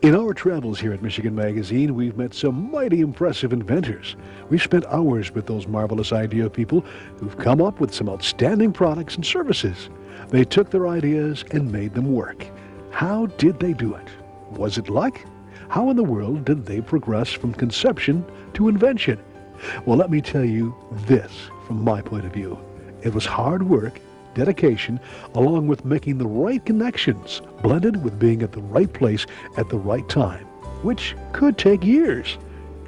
In our travels here at Michigan Magazine, we've met some mighty impressive inventors. We've spent hours with those marvelous idea people who've come up with some outstanding products and services. They took their ideas and made them work. How did they do it? Was it luck? How in the world did they progress from conception to invention? Well, let me tell you this from my point of view. It was hard work, dedication, along with making the right connections, blended with being at the right place at the right time, which could take years.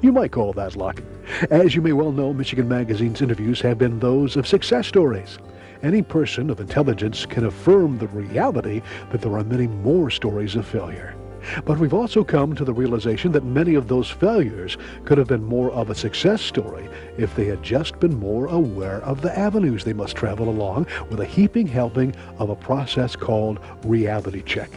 You might call that luck. As you may well know, Michigan Magazine's interviews have been those of success stories. Any person of intelligence can affirm the reality that there are many more stories of failure. But we've also come to the realization that many of those failures could have been more of a success story if they had just been more aware of the avenues they must travel along with a heaping helping of a process called reality check.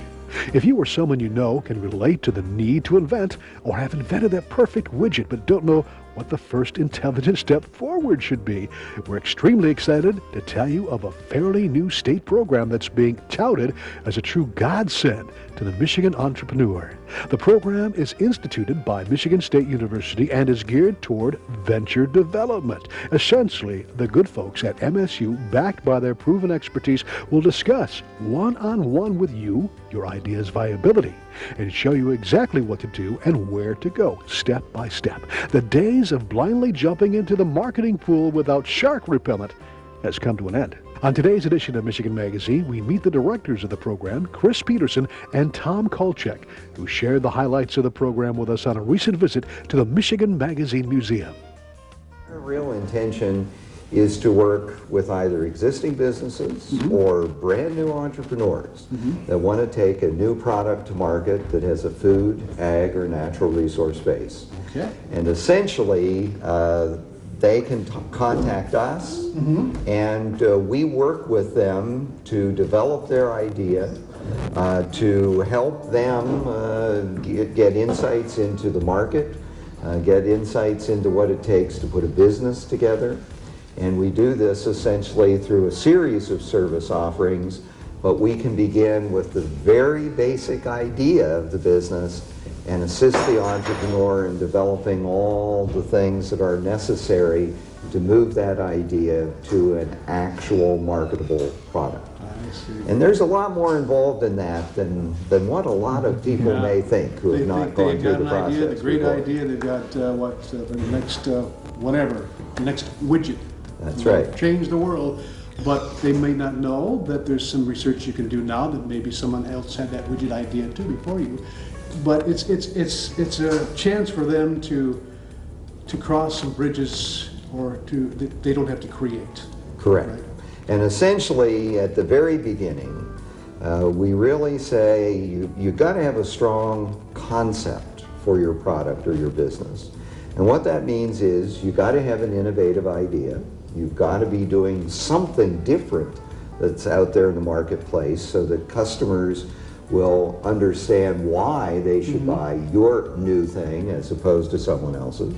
If you or someone you know can relate to the need to invent or have invented that perfect widget but don't know what the first intelligent step forward should be, we're extremely excited to tell you of a fairly new state program that's being touted as a true godsend to the Michigan entrepreneur. The program is instituted by Michigan State University and is geared toward venture development. Essentially, the good folks at MSU, backed by their proven expertise, will discuss one-on-one with you your idea's viability and show you exactly what to do and where to go, step by step. The days of blindly jumping into the marketing pool without shark repellent has come to an end. On today's edition of Michigan Magazine, we meet the directors of the program, Chris Peterson and Tom Kolchek, who shared the highlights of the program with us on a recent visit to the Michigan Magazine Museum. Our real intention is to work with either existing businesses or brand new entrepreneurs that want to take a new product to market that has a food, ag, or natural resource base. Okay. And essentially, they can contact us and we work with them to develop their idea, to help them get insights into the market, get insights into what it takes to put a business together. And we do this essentially through a series of service offerings, but we can begin with the very basic idea of the business and assist the entrepreneur in developing all the things that are necessary to move that idea to an actual marketable product. And there's a lot more involved in that than what a lot of people may think who have not gone through the process. They've got an idea, the great idea, they've got the next whatever, the next widget. That's right. Change the world, but they may not know that there's some research you can do now that maybe someone else had that widget idea too before you. But it's a chance for them to cross some bridges that they don't have to create. Correct. Right? And essentially, at the very beginning, we really say you've got to have a strong concept for your product or your business. And what that means is you've got to have an innovative idea. You've got to be doing something different that's out there in the marketplace so that customers will understand why they should buy your new thing as opposed to someone else's.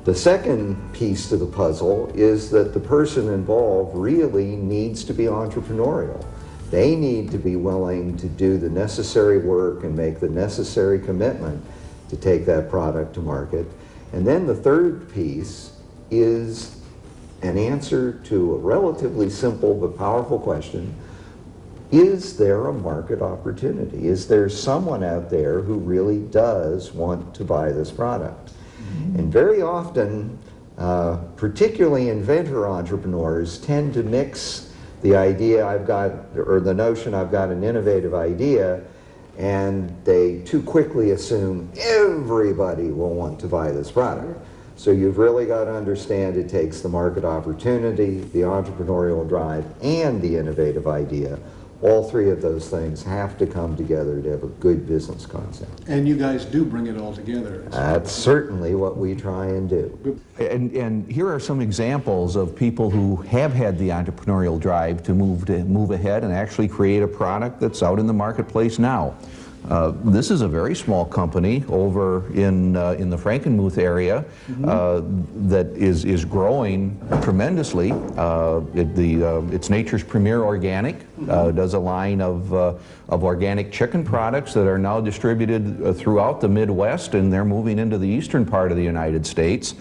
The second piece to the puzzle is that the person involved really needs to be entrepreneurial. They need to be willing to do the necessary work and make the necessary commitment to take that product to market. And then the third piece is an answer to a relatively simple but powerful question. Is there a market opportunity? Is there someone out there who really does want to buy this product? And very often, particularly inventor entrepreneurs tend to mix the idea I've got, or the notion I've got an innovative idea, and they too quickly assume everybody will want to buy this product. So you've really got to understand it takes the market opportunity, the entrepreneurial drive, and the innovative idea. All three of those things have to come together to have a good business concept. And you guys do bring it all together. That's certainly what we try and do. And here are some examples of people who have had the entrepreneurial drive to move ahead and actually create a product that's out in the marketplace now. This is a very small company over in the Frankenmuth area that is growing tremendously. It's nature's premier organic. Does a line of organic chicken products that are now distributed throughout the Midwest, and they're moving into the eastern part of the United States.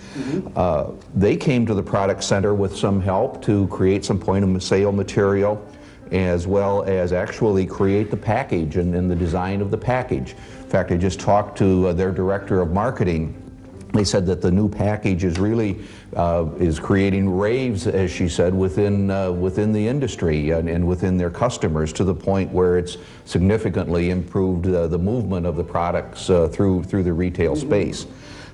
They came to the product center with some help to create some point of sale material, as well as actually create the package and the design of the package. In fact, I just talked to their director of marketing. They said that the new package is really is creating raves, as she said, within the industry and within their customers, to the point where it's significantly improved the movement of the products through the retail space.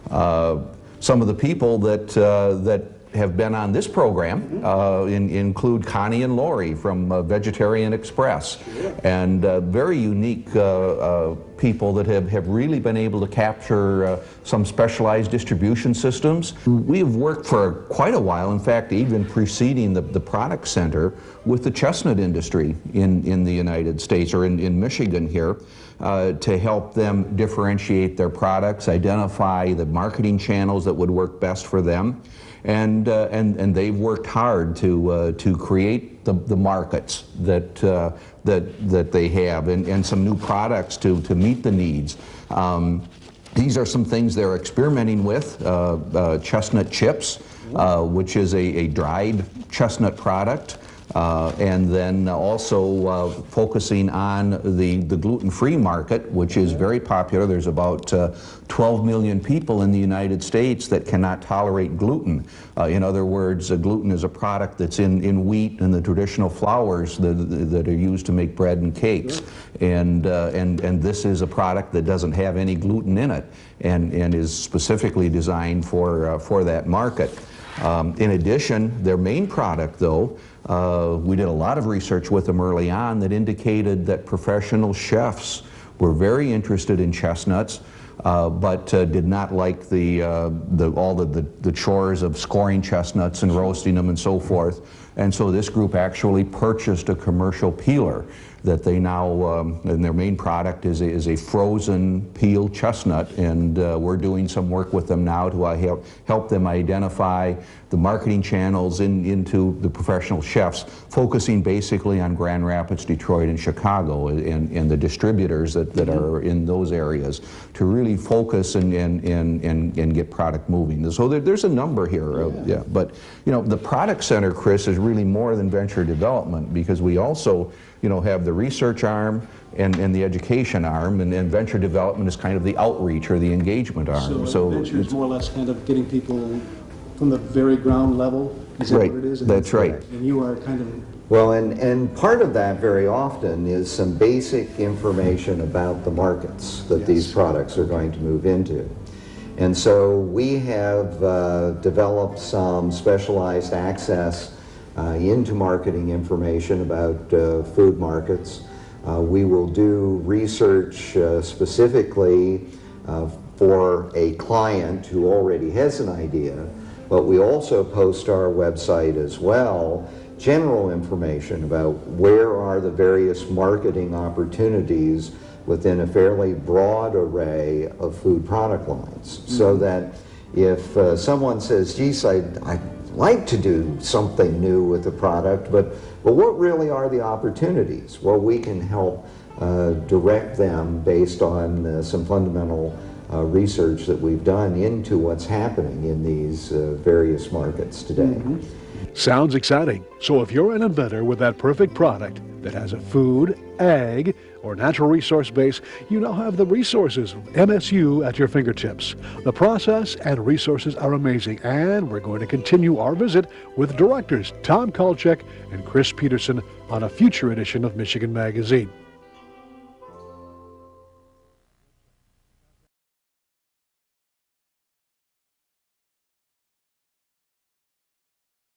Some of the people that have been on this program include Connie and Lori from Vegetarian Express, and very unique people that have really been able to capture some specialized distribution systems. We have worked for quite a while, in fact even preceding the product center, with the chestnut industry in the United States, or in Michigan here, to help them differentiate their products, identify the marketing channels that would work best for them. And they've worked hard to create the markets that they have, and some new products to meet the needs. These are some things they're experimenting with. Chestnut chips, which is a dried chestnut product. And then also focusing on the gluten-free market, which is very popular. There's about 12 million people in the United States that cannot tolerate gluten. In other words, gluten is a product that's in wheat and the traditional flours that are used to make bread and cakes. And this is a product that doesn't have any gluten in it, and is specifically designed for that market. In addition, their main product, though, we did a lot of research with them early on that indicated that professional chefs were very interested in chestnuts, but did not like all the chores of scoring chestnuts and roasting them and so forth. And so this group actually purchased a commercial peeler that they now, and their main product is a frozen peeled chestnut, and we're doing some work with them now to help them identify the marketing channels into the professional chefs, focusing basically on Grand Rapids, Detroit, and Chicago, and the distributors that are in those areas, to really focus and get product moving. So there's a number here, but the product center, Chris, is really more than venture development, because we also have the research arm and the education arm, and venture development is kind of the outreach or the engagement arm. So venture is more or less kind of getting people from the very ground level. Is that right. what it is? That's right. And you are kind of... Well, and part of that very often is some basic information about the markets that these products are going to move into. And so we have developed some specialized access into marketing information about food markets. We will do research specifically for a client who already has an idea, but we also post our website as well general information about where are the various marketing opportunities within a fairly broad array of food product lines, so that if someone says, geez, I'd like to do something new with the product, but what really are the opportunities? Well, we can help direct them based on some fundamental research that we've done into what's happening in these various markets today. Sounds exciting. So if you're an inventor with that perfect product that has a food, ag, or natural resource base, you now have the resources of MSU at your fingertips. The process and resources are amazing, and we're going to continue our visit with directors Tom Kulchek and Chris Peterson on a future edition of Michigan Magazine.